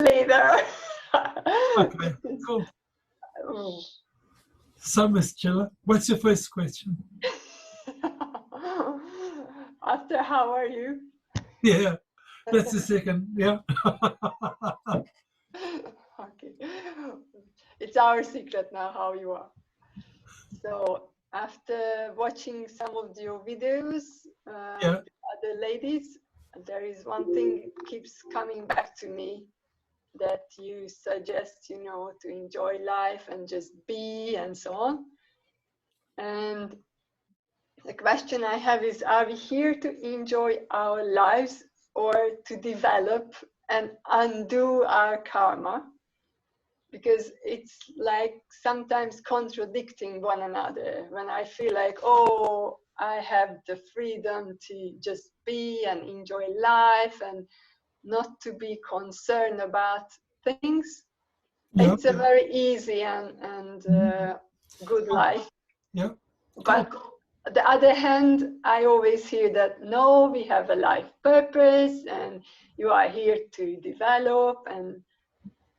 later. Okay, cool. Oh. So, Miss Csilla, what's your first question? After, how are you? Yeah, that's the second. Yeah. Okay. It's our secret now how you are. So after watching some of your videos, Yeah. other ladies, there is one thing keeps coming back to me, that you suggest, you know, to enjoy life and just be and so on. And the question I have is, are we here to enjoy our lives or to develop and undo our karma? Because it's like sometimes contradicting one another. When I feel like, oh, I have the freedom to just be and enjoy life and not to be concerned about things, Yeah. it's a very easy and good life. Yeah. But on the other hand, I always hear that no, we have a life purpose and you are here to develop and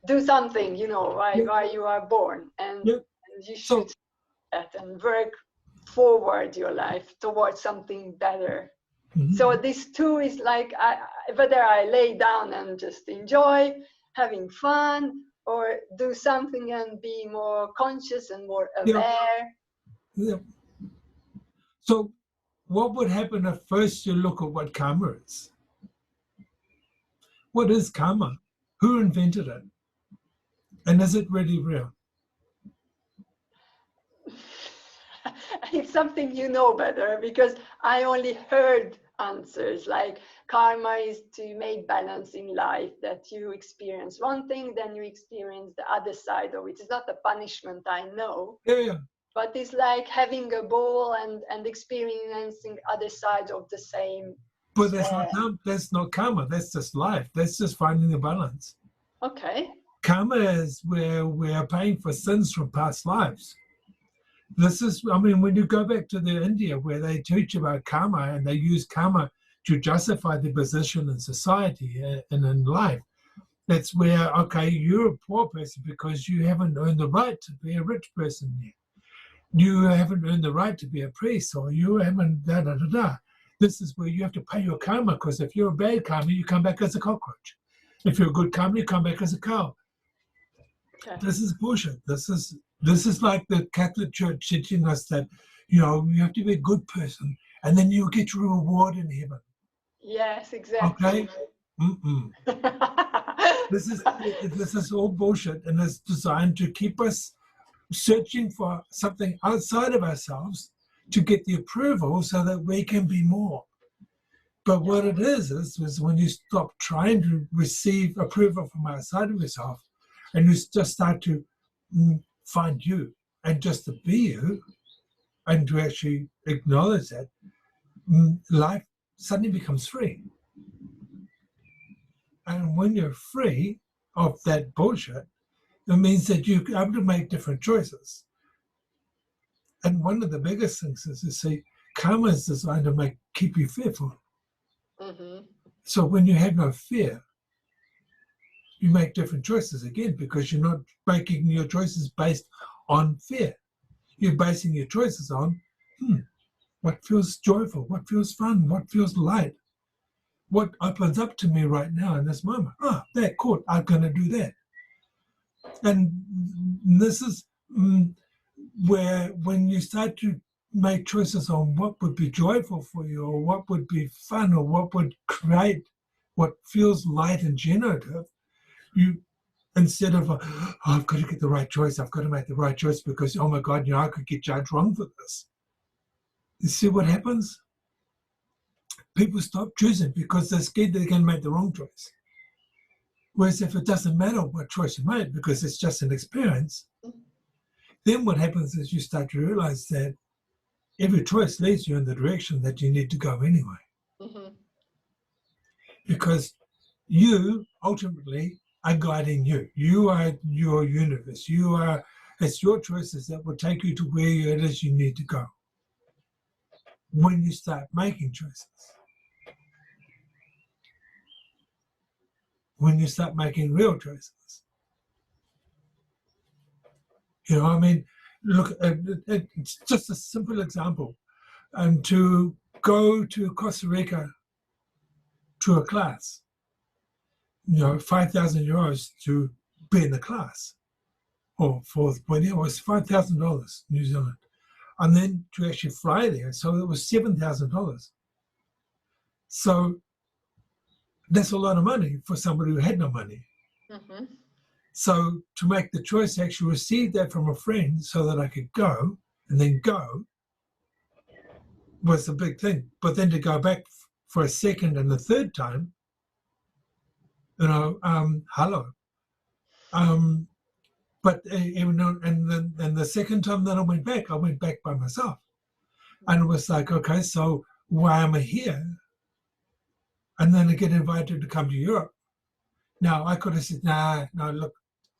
do something, you know, why you are born, and you should do that and work forward your life towards something better. So this too is like, whether I lay down and just enjoy having fun or do something and be more conscious and more aware. Yeah. So what would happen if first you look at what karma is? What is karma? Who invented it? And is it really real? It's something you know better, because I only heard answers like karma is to make balance in life, that you experience one thing, then you experience the other side of it. It's not a punishment, I know. Yeah. But it's like having a ball and experiencing other sides of the same. But that's not karma. That's just life. That's just finding the balance. Okay. Karma is where we are paying for sins from past lives. This is, I mean, when you go back to the India where they teach about karma and they use karma to justify their position in society and in life, that's where, okay, you're a poor person because you haven't earned the right to be a rich person yet. You haven't earned the right to be a priest, or you haven't da-da-da-da. This is where you have to pay your karma, because if you're a bad karma, you come back as a cockroach. If you're a good karma, you come back as a cow. Okay. This is bullshit. This is like the Catholic Church teaching us that, you know, you have to be a good person and then you get your reward in heaven. Yes, exactly. Okay? This is all bullshit, and it's designed to keep us searching for something outside of ourselves to get the approval so that we can be more. But what it is when you stop trying to receive approval from outside of yourself and you just start to find you and just to be you and to actually acknowledge that, life suddenly becomes free. And when you're free of that bullshit, it means that you're able to make different choices. And one of the biggest things is to see karma is designed to keep you fearful. So when you have no fear, you make different choices again, because you're not making your choices based on fear. You're basing your choices on what feels joyful, what feels fun, what feels light, what opens up to me right now in this moment. Oh, that cool, I'm going to do that. And this is where when you start to make choices on what would be joyful for you, or what would be fun, or what would create what feels light and generative, you, instead of, oh, I've got to get the right choice, I've got to make the right choice because, oh my God, you know, I could get judged wrong for this. You see what happens? People stop choosing because they're scared they're going to make the wrong choice. Whereas if it doesn't matter what choice you make because it's just an experience, then what happens is you start to realize that every choice leads you in the direction that you need to go anyway. Because you ultimately are guiding you. You are your universe. It's your choices that will take you to where it is you need to go when you start making choices. when you start making real choices. You know, I mean, look, it's just a simple example. And to go to Costa Rica to a class, you know, 5,000 euros to be in the class, or for when it was $5,000 New Zealand, and then to actually fly there, so it was $7,000. So that's a lot of money for somebody who had no money. Mm-hmm. So to make the choice to actually receive that from a friend so that I could go and then go was a big thing. But then to go back for a second and the third time, you know, hello. But even though, and the second time that I went back by myself. And it was like, okay, so why am I here? And then I get invited to come to Europe. Now, I could have said, no, look,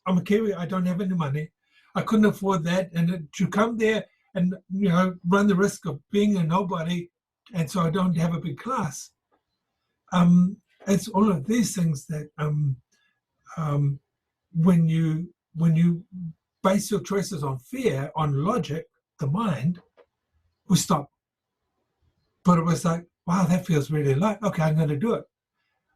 I'm a Kiwi. I don't have any money. I couldn't afford that. And to come there and, you know, run the risk of being a nobody, and so I don't have a big class. It's all of these things that when you base your choices on fear, on logic, the mind will stop. But it was like, wow, that feels really light. Okay, I'm going to do it.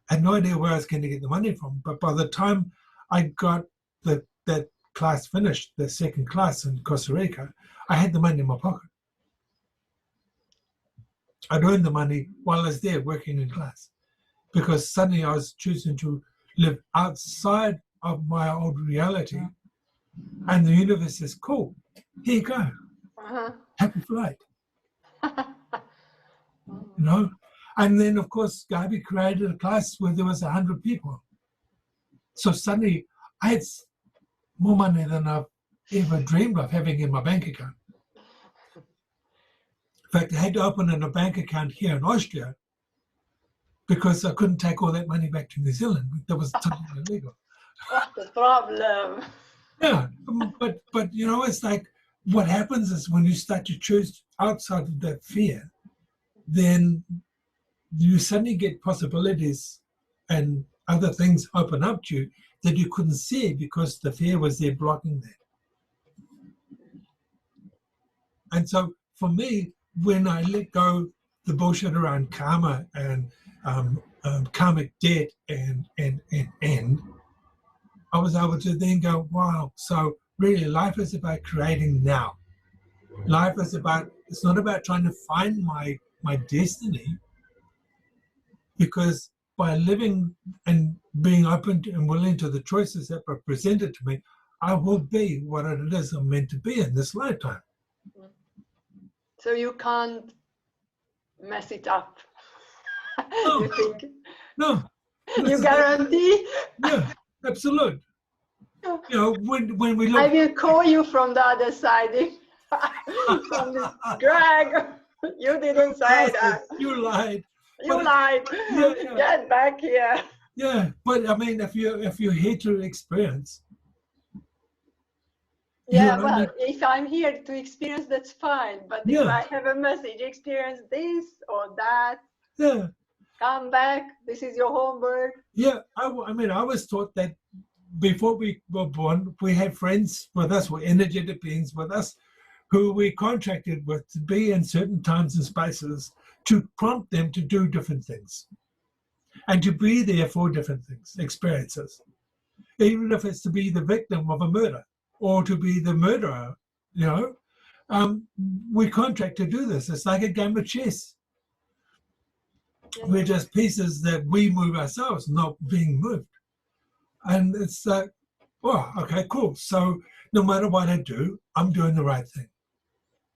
I had no idea where I was going to get the money from. But by the time I got that class finished, the second class in Costa Rica, I had the money in my pocket. I'd earned the money while I was there working in class, because suddenly I was choosing to live outside of my old reality. And the universe says, cool, here you go. Happy flight. You know? And then, of course, Gabi created a class where there was 100 people. So suddenly I had more money than I've ever dreamed of having in my bank account. In fact, I had to open a bank account here in Austria because I couldn't take all that money back to New Zealand. That was totally illegal. What's the problem? Yeah, but you know, it's like what happens is when you start to choose outside of that fear, then you suddenly get possibilities and other things open up to you that you couldn't see because the fear was there blocking that. And so for me, when I let go the bullshit around karma and karmic debt and I was able to then go, wow, so really life is about creating now. Life is about, it's not about trying to find my destiny, because by living and being open to and willing to the choices that were presented to me, I will be what it is I'm meant to be in this lifetime. So you can't mess it up. No, You think? no. You guarantee? Yeah, absolute. You know, when we look, I will call you from the other side. From this, Greg, you didn't say that. You lied. You lied. Yeah. Get back here. Yeah, but I mean, if you're here to experience. Yeah, well, if I'm here to experience, that's fine. But if I have a message, experience this or that. Yeah. Come back. This is your homework. Yeah, I mean, I was taught that before we were born, we had friends with us, were energetic beings with us, who we contracted with to be in certain times and spaces to prompt them to do different things and to be there for different things, experiences. Even if it's to be the victim of a murder or to be the murderer, you know, we contract to do this. It's like a game of chess. Yeah. We're just pieces that we move ourselves, not being moved. And it's like, oh, okay, cool. So no matter what I do, I'm doing the right thing.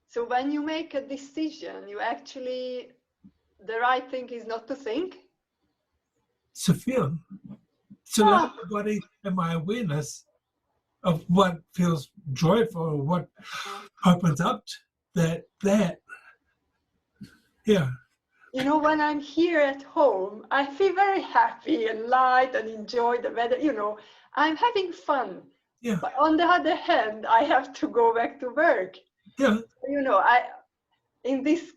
So when you make a decision, you actually, the right thing is not to think? To feel. To allow my body and my awareness of what feels joyful, what opens up that. Yeah. You know, when I'm here at home, I feel very happy and light and enjoy the weather. You know, I'm having fun. Yeah. But on the other hand, I have to go back to work. Yeah. You know, in this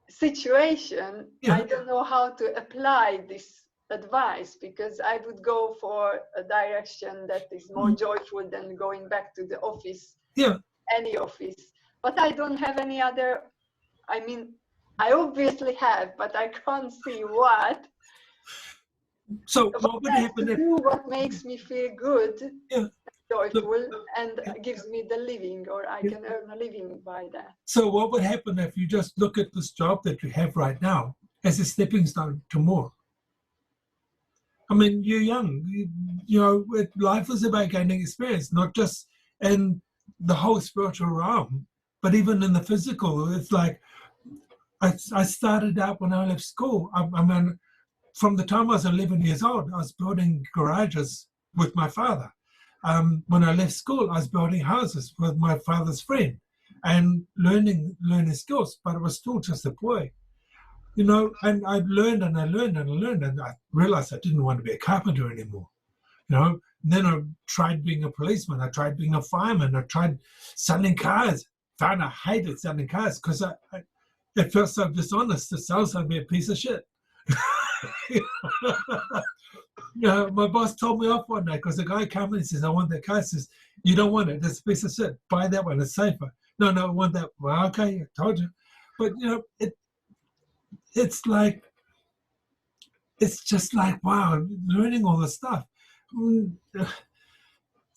situation, I don't know how to apply this advice, because I would go for a direction that is more joyful than going back to the office, Yeah. any office. But I don't have any other, I mean, I obviously have, but I can't see what. So what would happen if, what makes me feel good, yeah, joyful, and yeah, gives me the living, or I can earn a living by that. so what would happen if you just look at this job that you have right now as a stepping stone to more? I mean, you're young. You know, life is about gaining experience, not just in the whole spiritual realm, but even in the physical. It's like I started out when I left school. I mean, from the time I was 11 years old, I was building garages with my father. When I left school, I was building houses with my father's friend and learning skills, but I was still just a boy. You know, and I learned and I learned and I learned, and I realized I didn't want to be a carpenter anymore. You know, and then I tried being a policeman, I tried being a fireman, I tried selling cars. Found I hated selling cars because it felt so dishonest to sell something a piece of shit. You know, my boss told me off one day because the guy came in and says, "I want that car." He says, "You don't want it. It's a piece of shit. Buy that one. It's safer." No, I want that. Well, okay, I told you. But you know, it's like, it's just like, wow, learning all this stuff.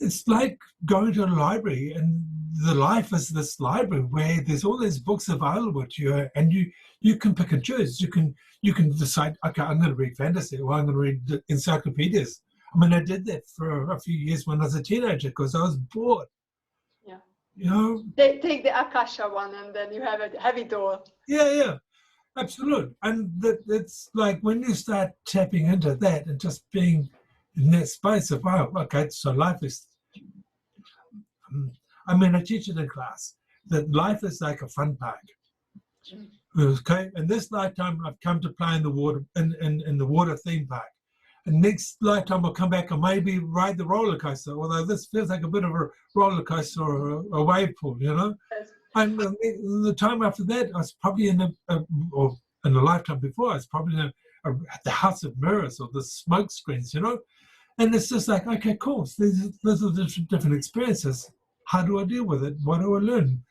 It's like going to a library, and the life is this library where there's all these books available to you, and you can pick and choose. You can decide, okay, I'm going to read fantasy, or I'm going to read encyclopedias. I mean, I did that for a few years when I was a teenager because I was bored. Yeah. You know? Take the Akasha one, and then you have it all. Yeah. Absolutely. And it's like when you start tapping into that and just being in that space of, wow, okay, so life is, I mean, I teach it in class that life is like a fun park. Okay, and this lifetime I've come to play in the water, in the water theme park. And next lifetime I'll come back and maybe ride the roller coaster, although this feels like a bit of a roller coaster or a wave pool, you know? Yes. And the time after that, I was probably or in the lifetime before, I was probably in the House of Mirrors or the smoke screens, you know? And it's just like, okay, cool. So these are different experiences. How do I deal with it? What do I learn?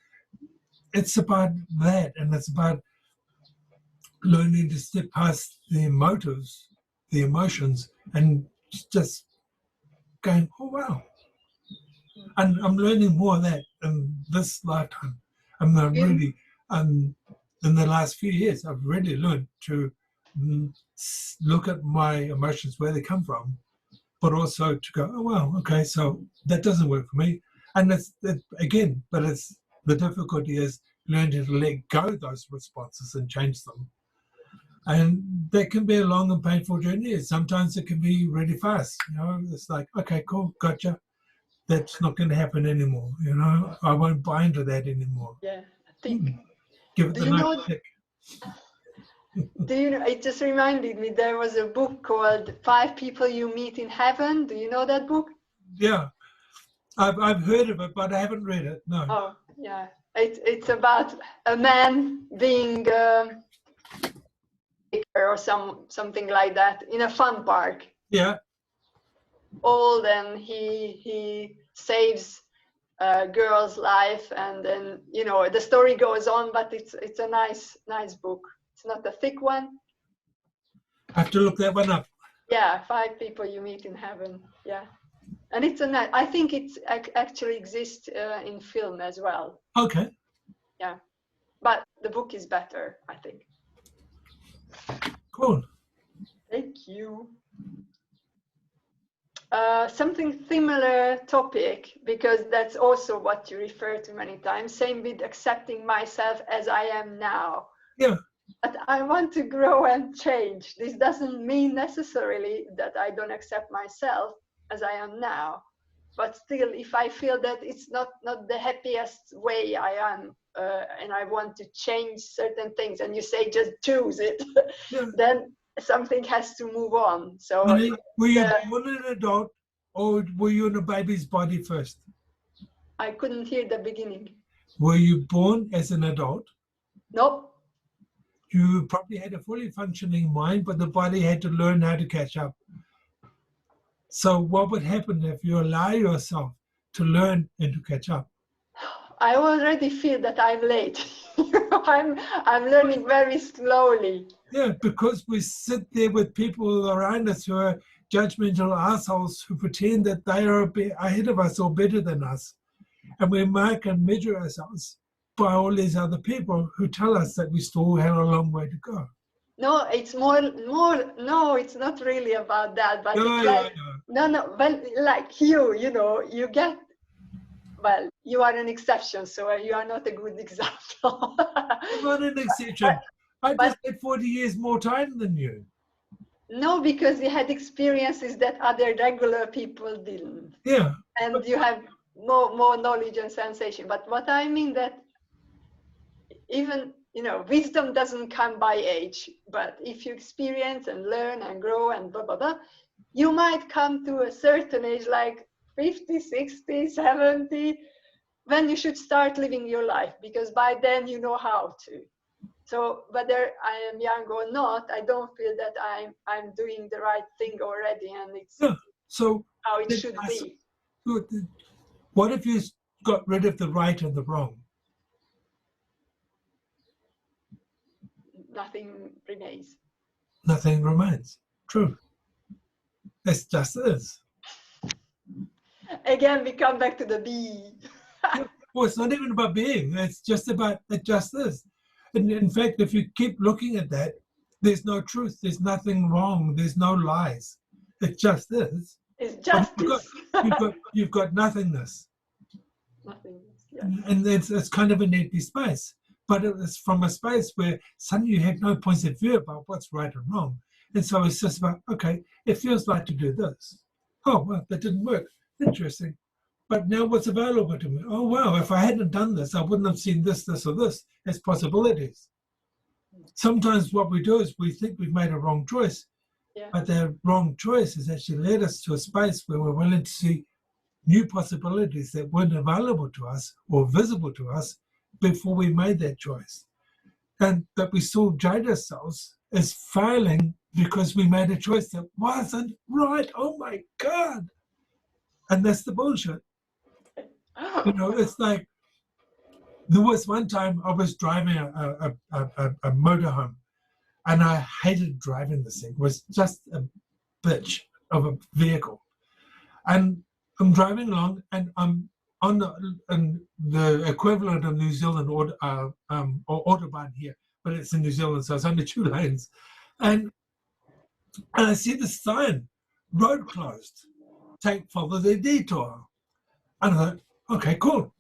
It's about that, and it's about learning to step past the motives, the emotions, and just going, oh, wow. And I'm learning more of that in this lifetime. I'm really, in the last few years, I've really learned to look at my emotions, where they come from, but also to go, oh, well, okay, so that doesn't work for me. And again, but the difficulty is learning to let go of those responses and change them. And that can be a long and painful journey. Sometimes it can be really fast. You know, it's like, okay, cool, gotcha. That's not going to happen anymore. You know, I won't buy into that anymore. Yeah, I think. Give it the nice tick. Do you know? It just reminded me. There was a book called "5 People You Meet in Heaven." Do you know that book? Yeah, I've heard of it, but I haven't read it. No. Oh, yeah. It's about a man being or something like that in a fun park. Yeah. Old, and he saves a girl's life, and then you know the story goes on. But it's a nice book. It's not a thick one. I have to look that one up. Yeah, 5 People You Meet in Heaven. Yeah, and it's I think it's actually exists in film as well. Okay. Yeah, but the book is better, I think. Cool. Thank you. Something similar topic, because that's also what you refer to many times. Same with accepting myself as I am now. Yeah. But I want to grow and change. This doesn't mean necessarily that I don't accept myself as I am now. But still, if I feel that it's not the happiest way I am, and I want to change certain things, and you say just choose it, yeah. Then something has to move on. So, were you born an adult, or were you in a baby's body first? I couldn't hear the beginning. Were you born as an adult? Nope. you probably had a fully functioning mind, but the body had to learn how to catch up. So what would happen if you allow yourself to learn and to catch up? I already feel that I'm late. I'm learning very slowly. Yeah, because we sit there with people around us who are judgmental assholes who pretend that they are a bit ahead of us or better than us. And we mark and measure ourselves by all these other people who tell us that we still have a long way to go. No, it's more, no, it's not really about that, but No, it's like, but like you know, you get, well, you are an exception, so you are not a good example. I'm not an exception. I just had 40 years more time than you. No, because you had experiences that other regular people didn't. Yeah. And you have more knowledge and sensation. But what I mean that even, you know, wisdom doesn't come by age, but if you experience and learn and grow and blah, blah, blah, you might come to a certain age, like 50, 60, 70, when you should start living your life, because by then you know how to. So whether I am young or not, I don't feel that I'm doing the right thing already, and it's so how it should be. What if you got rid of the right and the wrong? Nothing remains. Nothing remains. True. It's just is. Again, we come back to the be. Well, it's not even about being. It's just about it just is. And in fact, if you keep looking at that, there's no truth. There's nothing wrong. There's no lies. It just is. It's justice. You've got nothingness. Nothingness, yeah. And it's kind of an empty space. But it's from a space where suddenly you have no points of view about what's right and wrong. And so it's just about, okay, it feels like to do this. Oh, well, that didn't work. Interesting. But now what's available to me? Oh, wow, if I hadn't done this, I wouldn't have seen this, this, or this as possibilities. Sometimes what we do is we think we've made a wrong choice, but that wrong choice has actually led us to a space where we're willing to see new possibilities that weren't available to us or visible to us before we made that choice. And that we still judge ourselves as failing because we made a choice that wasn't right. Oh my God. And that's the bullshit. You know, it's like, there was one time I was driving a motorhome, and I hated driving this thing. It was just a bitch of a vehicle. And I'm driving along, and I'm on the equivalent of New Zealand or Autobahn here, but it's in New Zealand, so it's under 2 lanes. And I see the sign, road closed, follow the detour. And I thought, okay, cool.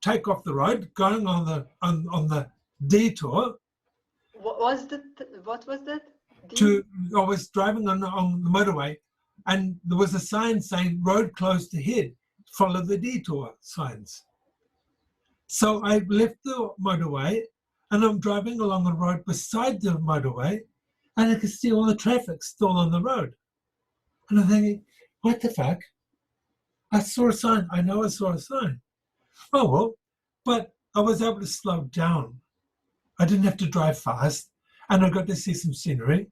Take off the road, going on the detour. What was that? I was driving on the motorway, and there was a sign saying road closed ahead, follow the detour signs. So I left the motorway, and I'm driving along the road beside the motorway, and I could see all the traffic still on the road. And I'm thinking, what the fuck? I saw a sign. I know I saw a sign. Oh, well, but I was able to slow down. I didn't have to drive fast, and I got to see some scenery.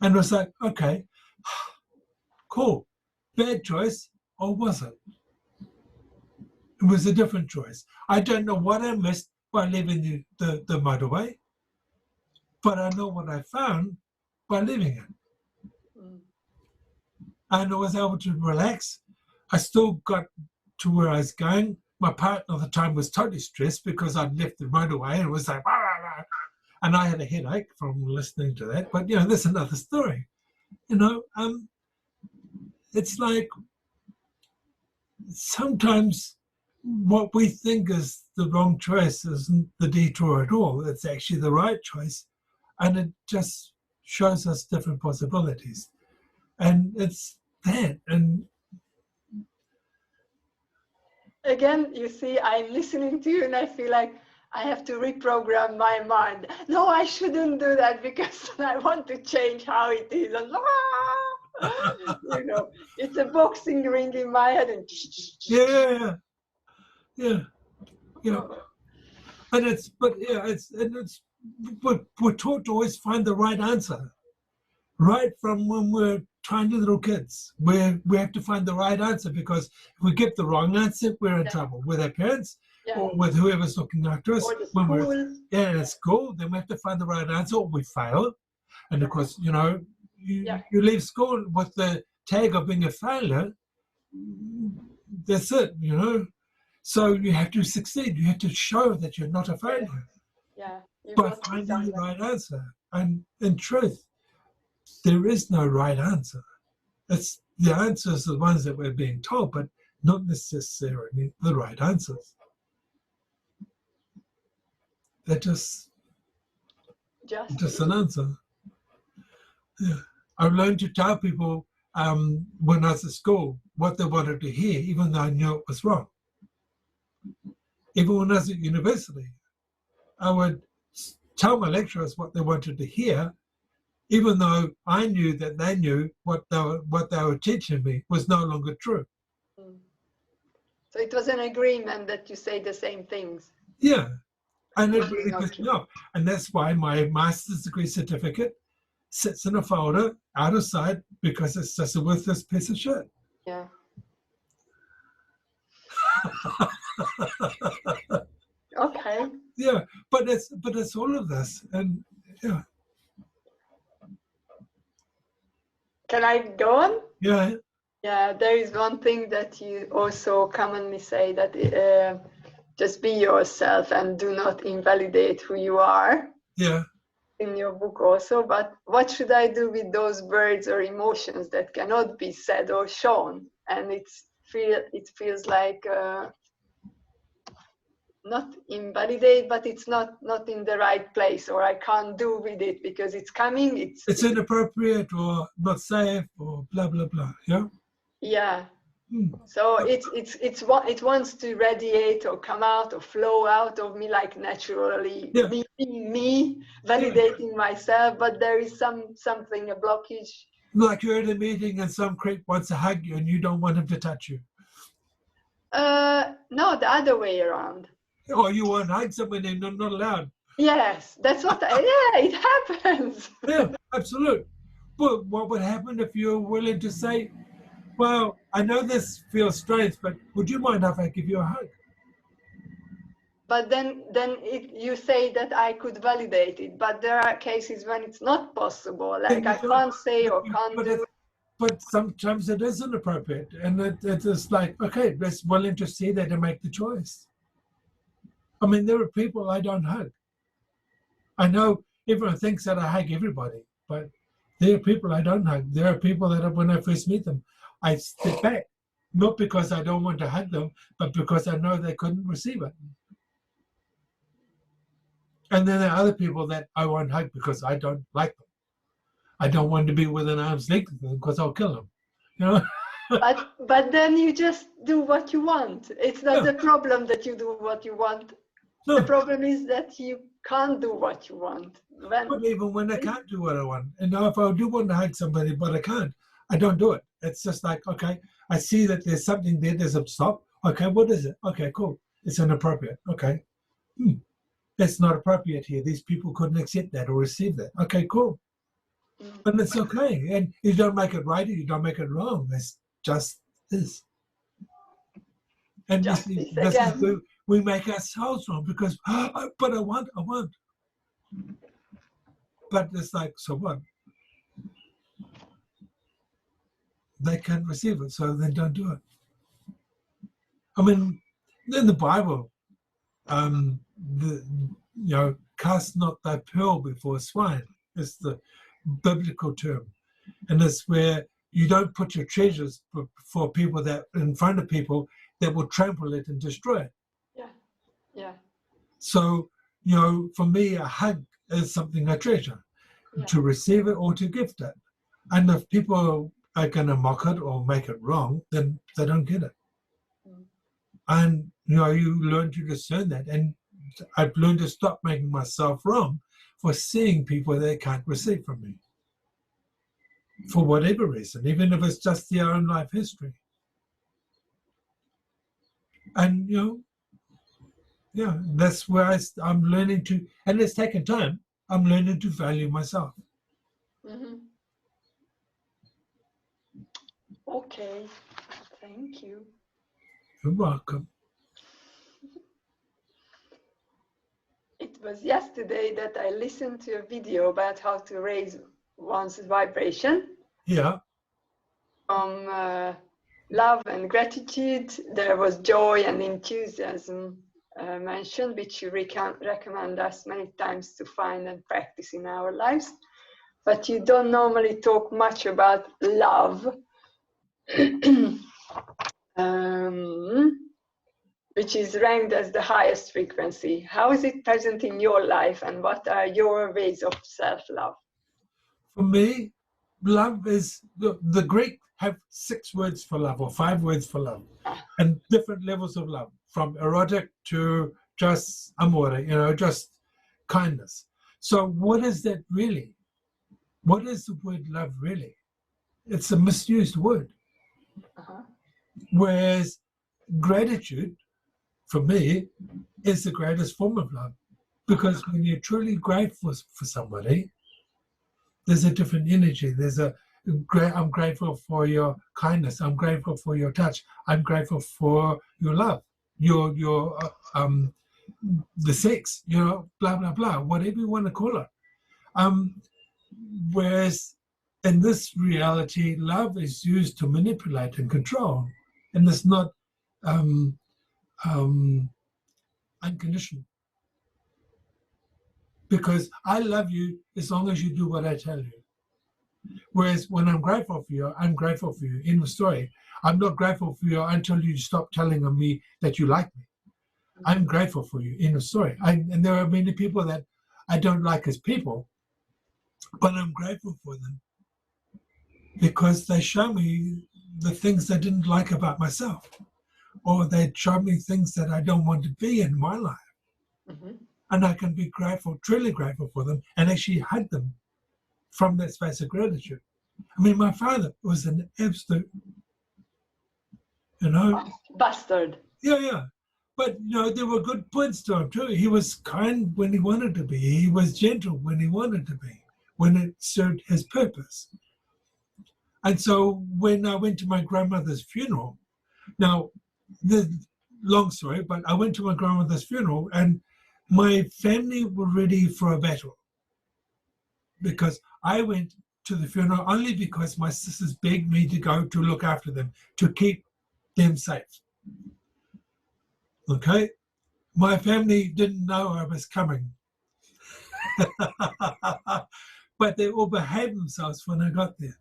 And I was like, okay, cool. Bad choice, or was it? It was a different choice. I don't know what I missed by leaving the motorway, but I know what I found by leaving it. And I was able to relax. I still got to where I was going. My partner at the time was totally stressed because I'd left the motorway and it was like, and I had a headache from listening to that. But, you know, that's another story. You know, it's like sometimes what we think is the wrong choice isn't the detour at all. It's actually the right choice. And it just shows us different possibilities. And it's that. And again, you see, I'm listening to you and I feel like I have to reprogram my mind. No, I shouldn't do that because I want to change how it is. And, you know, it's a boxing ring in my head. And yeah. And it's we're taught to always find the right answer. Right from when we're tiny little kids, we have to find the right answer, because if we get the wrong answer, we're in trouble with our parents or with whoever's looking after us. Or the When school. we're at school, then we have to find the right answer, or we fail. And of course, you know, you leave school with the tag of being a failure. That's it, you know. So you have to succeed. You have to show that you're not a failure by finding the right answer. And in truth, there is no right answer. It's the answers are the ones that we're being told, but not necessarily the right answers. They're just an answer. Yeah. I've learned to tell people when I was at school what they wanted to hear, even though I knew it was wrong. Even when I was at university, I would tell my lecturers what they wanted to hear, even though I knew that they knew what they were teaching me was no longer true. So it was an agreement that you say the same things. Yeah, and it really pissed me off. And that's why my master's degree certificate sits in a folder out of sight, because it's just a worthless piece of shit. Yeah. Okay. Yeah, but it's all of this, and yeah. Can I go on? Yeah. Yeah, there is one thing that you also commonly say, that just be yourself and do not invalidate who you are. Yeah. In your book also, but what should I do with those words or emotions that cannot be said or shown? And it feels like not invalidate, but it's not in the right place, or I can't do with it because it's coming. It's inappropriate or not safe or blah blah blah. Yeah. Yeah. So it wants to radiate or come out or flow out of me like naturally, being me, validating myself, but there is something, a blockage. Like you're at a meeting and some creep wants to hug you and you don't want him to touch you. No, the other way around. Oh, you want to hug someone and not allowed. Yes, that's what it happens. Yeah, absolutely. But what would happen if you're willing to say, well, I know this feels strange, but would you mind if I give you a hug? But then you say that I could validate it, but there are cases when it's not possible, like I can't say or can't do. But sometimes it is inappropriate, and it is like, okay, let's willing to see that and make the choice. I mean, there are people I don't hug. I know everyone thinks that I hug everybody, but there are people I don't hug. There are people that when I first meet them, I step back, not because I don't want to hug them, but because I know they couldn't receive it. And then there are other people that I won't hug because I don't like them. I don't want to be within arm's length of them because I'll kill them. You know? But then you just do what you want. It's not the problem that you do what you want. No. The problem is that you can't do what you want. But even when I can't do what I want, and now if I do want to hug somebody but I can't, I don't do it. It's just like, okay, I see that there's something there, there's a stop. Okay, what is it? Okay, cool. It's inappropriate. Okay. That's not appropriate here. These people couldn't accept that or receive that. Okay, cool. But it's okay. And you don't make it right or you don't make it wrong. It's just is. And this is where we make ourselves wrong because, but I want. But it's like, so what? They can't receive it, so then don't do it. I mean, in the Bible, cast not thy pearl before swine. It's the biblical term. And it's where you don't put your treasures for people that in front of people that will trample it and destroy it. Yeah. So, for me, a hug is something I treasure, to receive it or to gift it. And if people are going to mock it or make it wrong, then they don't get it. And, you learn to discern that. And I've learned to stop making myself wrong for seeing people that can't receive from me. For whatever reason, even if it's just their own life history. And, Yeah, that's where I'm learning to, and it's taken time. I'm learning to value myself. Mm-hmm. Okay, thank you. You're welcome. It was yesterday that I listened to a video about how to raise one's vibration. Yeah. From love and gratitude, there was joy and enthusiasm mentioned, which you recommend us many times to find and practice in our lives. But you don't normally talk much about love, which is ranked as the highest frequency. How is it present in your life, and what are your ways of self-love? For me, love is, the Greek have 6 words for love or 5 words for love, and different levels of love, from erotic to just amore, just kindness. So what is that really? What is the word love really? It's a misused word. Uh-huh. Whereas gratitude, for me, is the greatest form of love. Because when you're truly grateful for somebody, there's a different energy. I'm grateful for your kindness. I'm grateful for your touch. I'm grateful for your love, your the sex, blah blah blah, whatever you want to call it. Whereas in this reality, love is used to manipulate and control, and it's not um, unconditional. Because I love you as long as you do what I tell you. Whereas when I'm grateful for you, I'm grateful for you. End of story. I'm not grateful for you until you stop telling me that you like me. I'm grateful for you. End of story. And there are many people that I don't like as people, but I'm grateful for them because they show me the things I didn't like about myself, or they show me things that I don't want to be in my life. Mm-hmm. And I can be grateful, truly grateful for them, and actually hug them from that space of gratitude. I mean, my father was an absolute, Bastard. Yeah. But, there were good points to him, too. He was kind when he wanted to be. He was gentle when he wanted to be, when it served his purpose. And so when I went to my grandmother's funeral, now, the long story, but I went to my grandmother's funeral and my family were ready for a battle because I went to the funeral only because my sisters begged me to go to look after them, to keep them safe. Okay? My family didn't know I was coming. But they all behaved themselves when I got there.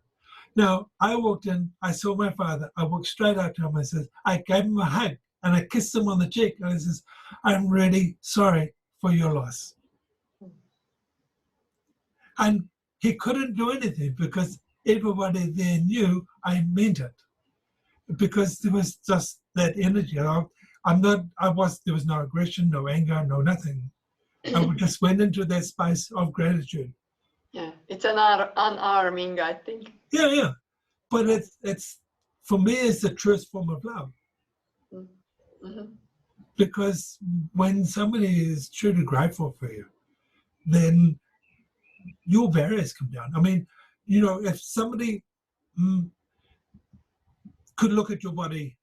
Now, I walked in, I saw my father, I walked straight up to him, I gave him a hug, and I kissed him on the cheek, and I says, I'm really sorry for your loss. And he couldn't do anything because everybody there knew I meant it. Because there was just that energy. There was no aggression, no anger, no nothing. I just went into that space of gratitude. Yeah, it's unarming, I think. Yeah. But it's for me, it's the truest form of love. Mm-hmm. Because when somebody is truly grateful for you, then your barriers come down. I mean, if somebody could look at your body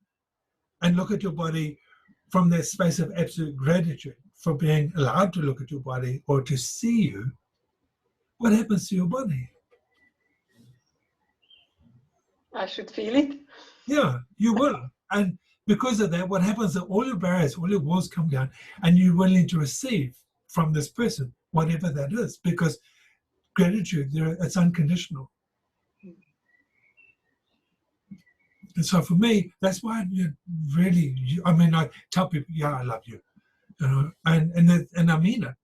and look at your body from that space of absolute gratitude for being allowed to look at your body or to see you, what happens to your body? I should feel it. Yeah, you will. And because of that, what happens is all your barriers, all your walls come down, and you're willing to receive from this person, whatever that is, because gratitude, it's unconditional. And so for me, that's why I tell people, yeah, I love you, and I mean it,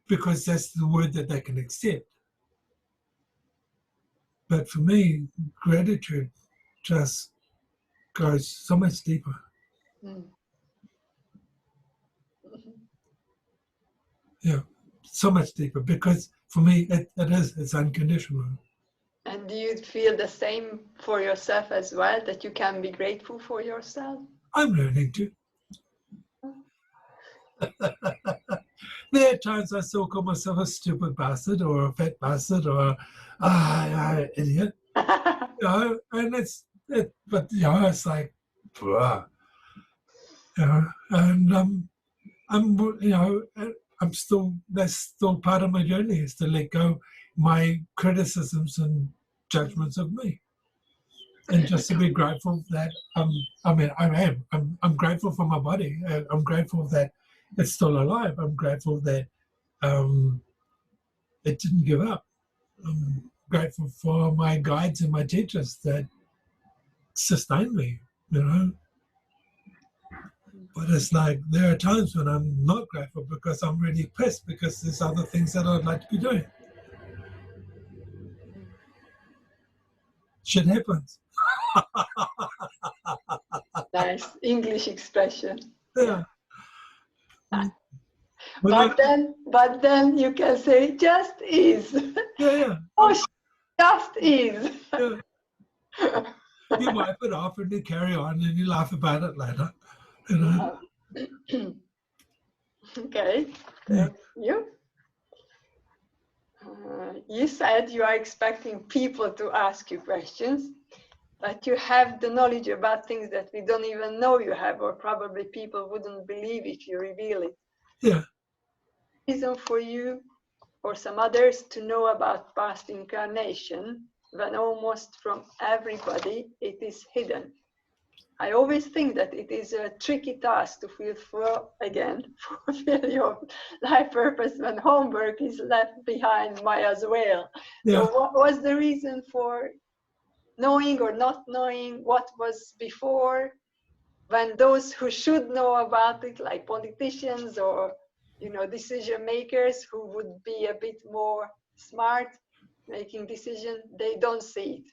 because that's the word that they can accept. But for me, gratitude just goes so much deeper. Yeah, so much deeper, because for me, it's unconditional. And do you feel the same for yourself as well, that you can be grateful for yourself? I'm learning to. There are times I still call myself a stupid bastard or a fat bastard or idiot. You know, and but you know, it's like, bruh, you know, and I'm, you know, I'm still, that's still part of my journey, is to let go my criticisms and judgments of me, and just to be grateful that I'm grateful for my body. I'm grateful that it's still alive. I'm grateful that it didn't give up. I'm grateful for my guides and my teachers that sustain me, you know. But it's like, there are times when I'm not grateful because I'm really pissed because there's other things that I'd like to be doing. Shit happens. Nice English expression. Yeah. But then you can say just is. Yeah. Oh, just is. Yeah. You wipe it off and you carry on and you laugh about it later. You know? Okay. Yeah. Thank you. You said you are expecting people to ask you questions, but you have the knowledge about things that we don't even know you have, or probably people wouldn't believe if you reveal it. Yeah. Reason for you or some others to know about past incarnation when almost from everybody it is hidden. I always think that it is a tricky task to fulfill your life purpose when homework is left behind as well. Yeah. So what was the reason for knowing or not knowing what was before, when those who should know about it, like politicians or decision makers who would be a bit more smart making decisions, they don't see it?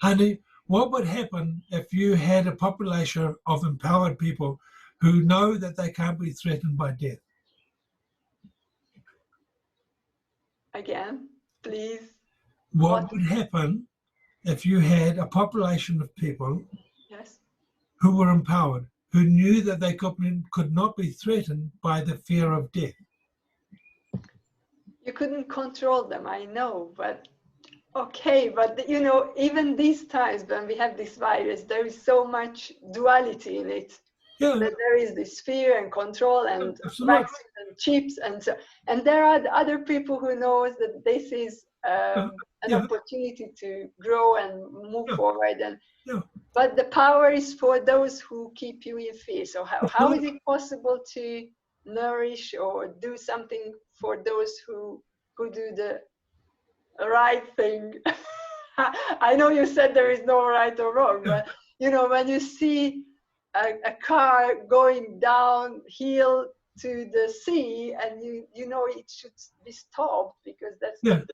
Honey, what would happen if you had a population of empowered people who know that they can't be threatened by death? Again, please. What would happen if you had a population of people Yes. who were empowered, who knew that they could not be threatened by the fear of death? You couldn't control them, I know, but okay, but even these times when we have this virus, there is so much duality in it. Yeah. That there is this fear and control and Absolutely. vaccines and chips and there are the other people who knows that this is an opportunity to grow and move forward, but the power is for those who keep you in fear. So how is it possible to nourish or do something for those who do the right thing? I know you said there is no right or wrong, but when you see a car going downhill to the sea, and you know it should be stopped because that's not the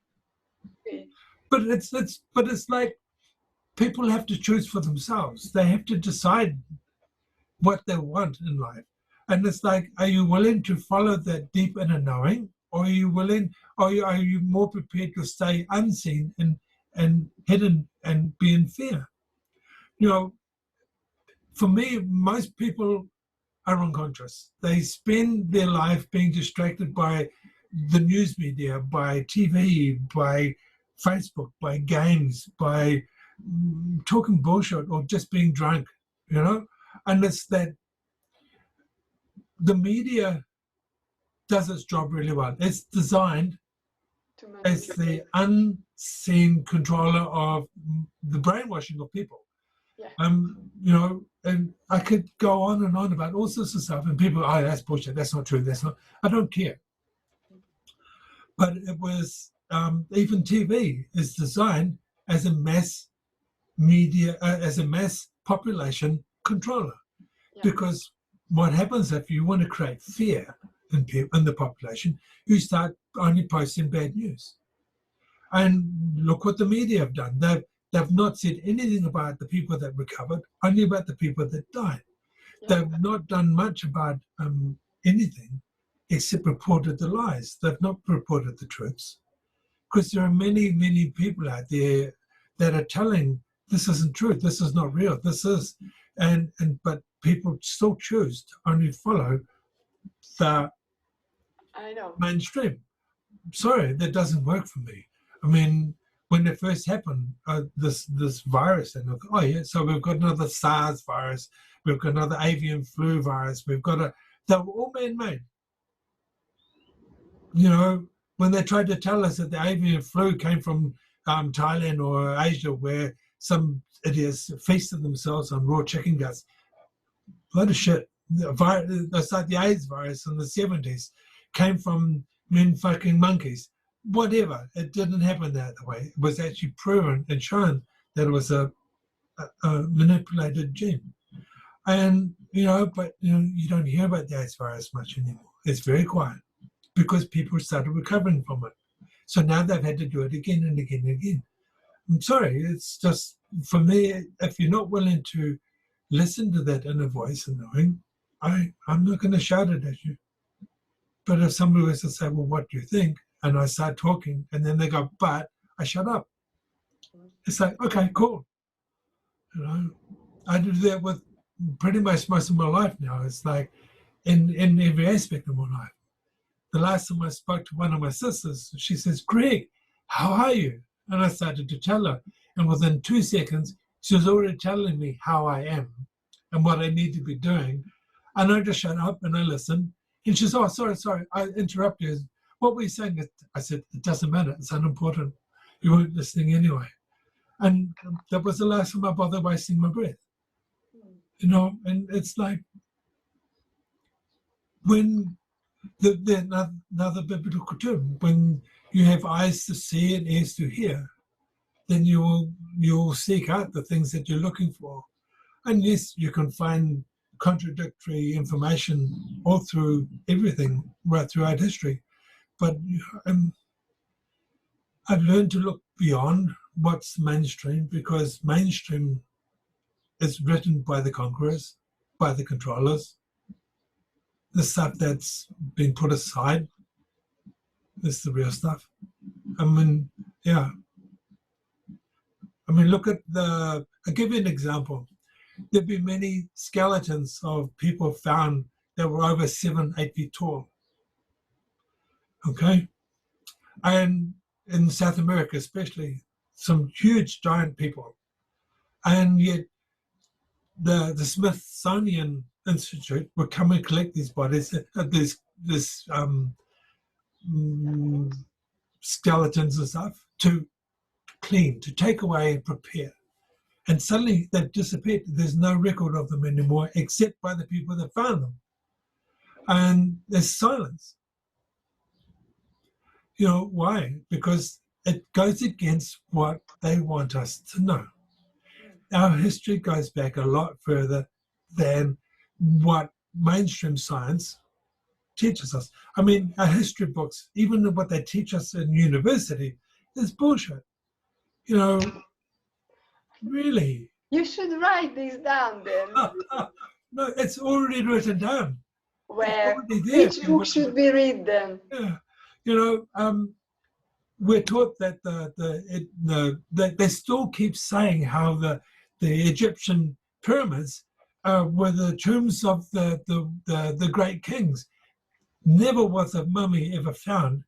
way. But it's like people have to choose for themselves. They have to decide what they want in life, and it's like, are you willing to follow that deep inner knowing, or are you willing? Are you more prepared to stay unseen and hidden and be in fear? For me, most people are unconscious. They spend their life being distracted by the news media, by TV, by Facebook, by games, by talking bullshit or just being drunk, And it's that the media does its job really well. It's designed as the unseen controller of the brainwashing of people. Yeah. And I could go on and on about all sorts of stuff, and people, that's bullshit, that's not true, I don't care. But it was, even TV is designed as a mass media, as a mass population controller. Yeah. Because what happens if you want to create fear in the population, you start only posting bad news. And look what the media have done. They've not said anything about the people that recovered, only about the people that died. Yeah. They've not done much about anything except reported the lies. They've not reported the truths. Because there are many, many people out there that are telling this isn't true, this is not real, this is, but people still choose to only follow the I know. mainstream. Sorry, that doesn't work for me. I mean, when it first happened, this virus, and oh yeah, so we've got another SARS virus, we've got another avian flu virus, we've got they were all man-made. You know, when they tried to tell us that the avian flu came from Thailand or Asia, where some idiots feasted themselves on raw chicken guts, load of shit. That's like the AIDS virus in the 70s, came from fucking monkeys. Whatever, it didn't happen that way. It was actually proven and shown that it was a manipulated gene. And, you know, but you don't hear about the AIDS virus much anymore. It's very quiet because people started recovering from it. So now they've had to do it again and again and again. I'm sorry, it's just, for me, if you're not willing to listen to that inner voice and knowing, I'm not going to shout it at you. But if somebody was to say, well, what do you think? And I start talking, and then they go, but I shut up. It's like, okay, cool. You know, I do that with pretty much most of my life now. It's like in every aspect of my life. The last time I spoke to one of my sisters, she says, Greg, how are you? And I started to tell her. And within 2 seconds, she was already telling me how I am and what I need to be doing. And I just shut up and I listened. And she says, oh, sorry, I interrupted you. What were you saying? I said, it doesn't matter. It's unimportant. You weren't listening anyway. And that was the last time I bothered wasting my breath. You know, and it's like when another biblical term, when you have eyes to see and ears to hear, then you'll seek out the things that you're looking for. And yes, you can find contradictory information all through everything, right throughout history. But I've learned to look beyond what's mainstream, because mainstream is written by the conquerors, by the controllers. The stuff that's been put aside is the real stuff. I mean, yeah. I mean, look at I'll give you an example. There've been many skeletons of people found that were over 7-8 feet tall. Okay? And in South America especially, some huge giant people. And yet the Smithsonian Institute would come and collect these bodies, this skeletons and stuff, to clean, to take away and prepare. And suddenly they've disappeared. There's no record of them anymore except by the people that found them. And there's silence. You know, why? Because it goes against what they want us to know. Our history goes back a lot further than what mainstream science teaches us. I mean, our history books, even what they teach us in university, is bullshit. You know, really. You should write this down then. No, it's already written down. Where? Which book should we read then? Yeah. You know, we're taught that they still keep saying how the Egyptian pyramids were the tombs of the great kings. Never was a mummy ever found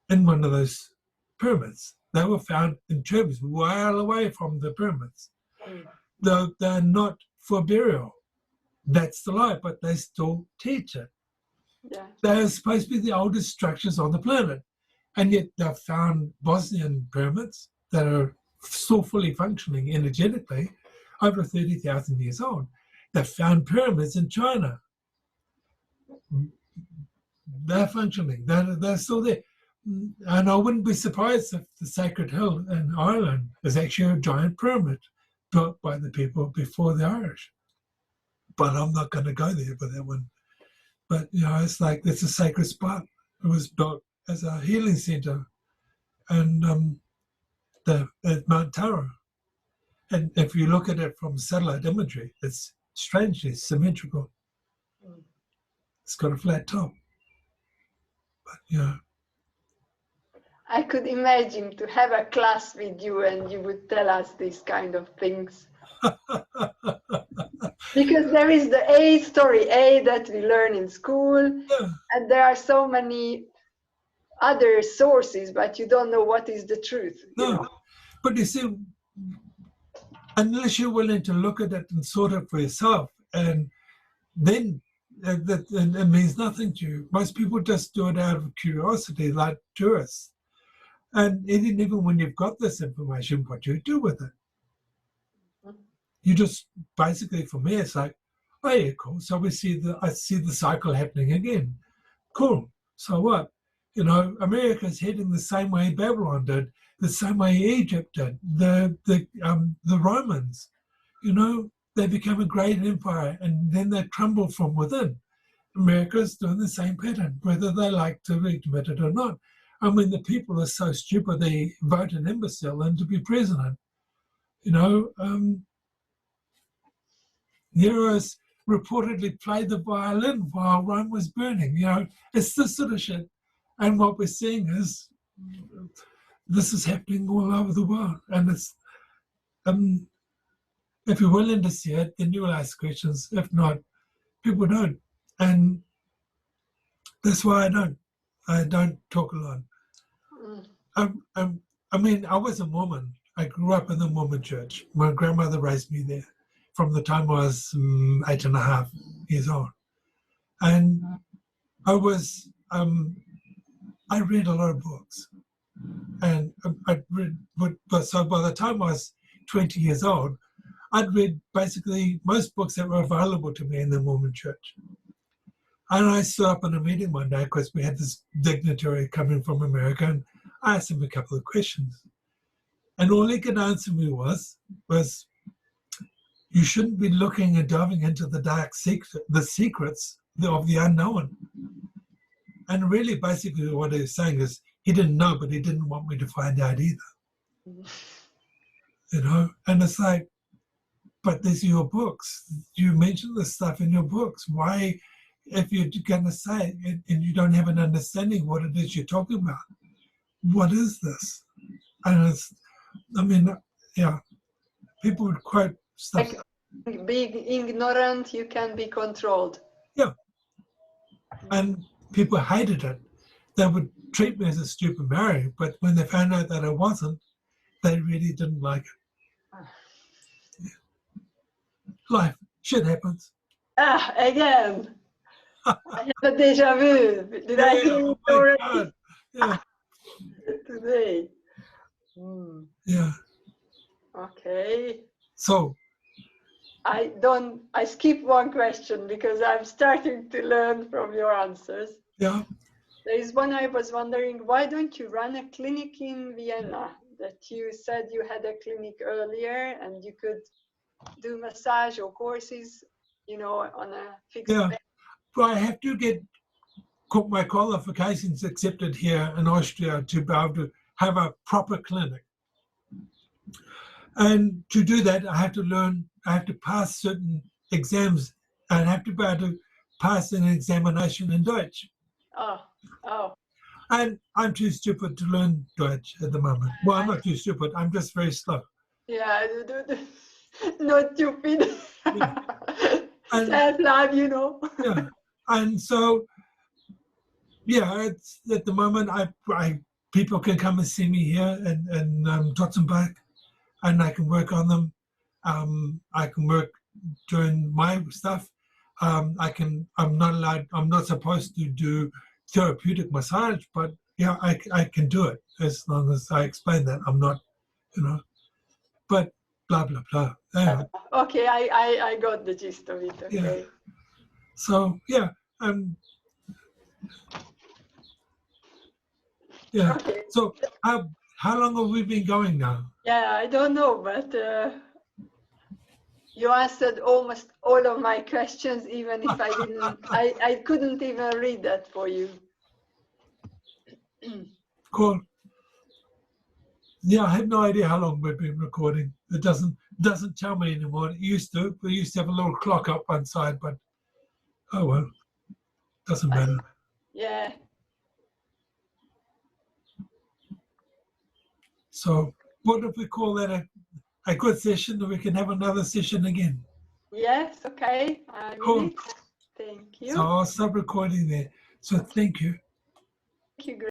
in one of those pyramids. They were found in tombs well away from the pyramids. They're not for burial. That's the lie, but they still teach it. Yeah. They're supposed to be the oldest structures on the planet. And yet they've found Bosnian pyramids that are still fully functioning energetically, over 30,000 years old. They've found pyramids in China. They're functioning. They're still there. And I wouldn't be surprised if the Sacred Hill in Ireland is actually a giant pyramid built by the people before the Irish. But I'm not going to go there for that one. But, you know, it's like, it's a sacred spot. It was built as a healing center and at Mount Tara. And if you look at it from satellite imagery, it's strangely symmetrical. It's got a flat top. But, you know. I could imagine to have a class with you and you would tell us these kind of things. Because there is the A story, A that we learn in school, Yeah, and there are so many other sources, but you don't know what is the truth, you no. know. But you see, unless you're willing to look at it and sort it for yourself, and then it means nothing to you. Most people just do it out of curiosity, like tourists. And even when you've got this information, what do you do with it? You just basically, for me, it's like, oh yeah, cool. So I see the cycle happening again. Cool. So what? You know, America's heading the same way Babylon did, the same way Egypt did, the Romans. You know, they become a great empire and then they crumble from within. America's doing the same pattern, whether they like to admit it or not. I mean, the people are so stupid they vote an imbecile in to be president. You know, Nero's reportedly played the violin while Rome was burning. You know, it's this sort of shit. And what we're seeing is this is happening all over the world. And it's, if you're willing to see it, then you'll ask questions. If not, people don't. And that's why I don't talk a lot. I mean, I was a Mormon. I grew up in the Mormon church. My grandmother raised me there from the time I was 8.5 years old. And I was, I read a lot of books. And I read, so by the time I was 20 years old, I'd read basically most books that were available to me in the Mormon church. And I stood up in a meeting one day because we had this dignitary coming from America, and I asked him a couple of questions. And all he could answer me was you shouldn't be looking and diving into the dark secrets of the unknown. And really, basically, what he was saying is he didn't know, but he didn't want me to find out either. You know, and it's like, but these are your books. You mention this stuff in your books. Why, if you're going to say it and you don't have an understanding what it is you're talking about, what is this? And it's, I mean, yeah, people would quote stuff. Like being ignorant, you can be controlled. Yeah. And people hated it. They would treat me as a stupid Mary, but when they found out that I wasn't, they really didn't like it. Yeah. Life, shit happens. Ah, again. I have a deja vu. Did I hear it already? Yeah. Today. Yeah. Okay. So I skip one question because I'm starting to learn from your answers. yeah. There is one I was wondering, why don't you run a clinic in Vienna? That you said you had a clinic earlier and you could do massage or courses, you know, on a fixed basis. Well, I have to get my qualifications accepted here in Austria to be able to have a proper clinic. And to do that, I have to pass certain exams and have to be able to pass an examination in Dutch. Oh. And I'm too stupid to learn Dutch at the moment. Well, I'm not too stupid. I'm just very slow. Yeah, not stupid. Yeah. Self-love, you know. Yeah. And so, yeah, it's at the moment, people can come and see me here in Tottenbach, and I can work on them. I can work doing my stuff. I'm not supposed to do therapeutic massage, but yeah, I can do it as long as I explain that I'm not, you know, but blah, blah, blah. Yeah. Okay, I got the gist of it, okay. Yeah. So, yeah. Yeah. Okay. So how long have we been going now? Yeah, I don't know, but you answered almost all of my questions, even if I didn't. I couldn't even read that for you. Cool. Yeah, I have no idea how long we've been recording. It doesn't tell me anymore. It used to. We used to have a little clock up one side, but oh well, doesn't matter. Yeah. So what if we call that a good session, and we can have another session again? Yes, okay. I Cool. need it. Thank you. So I'll stop recording there. So thank you. Thank you.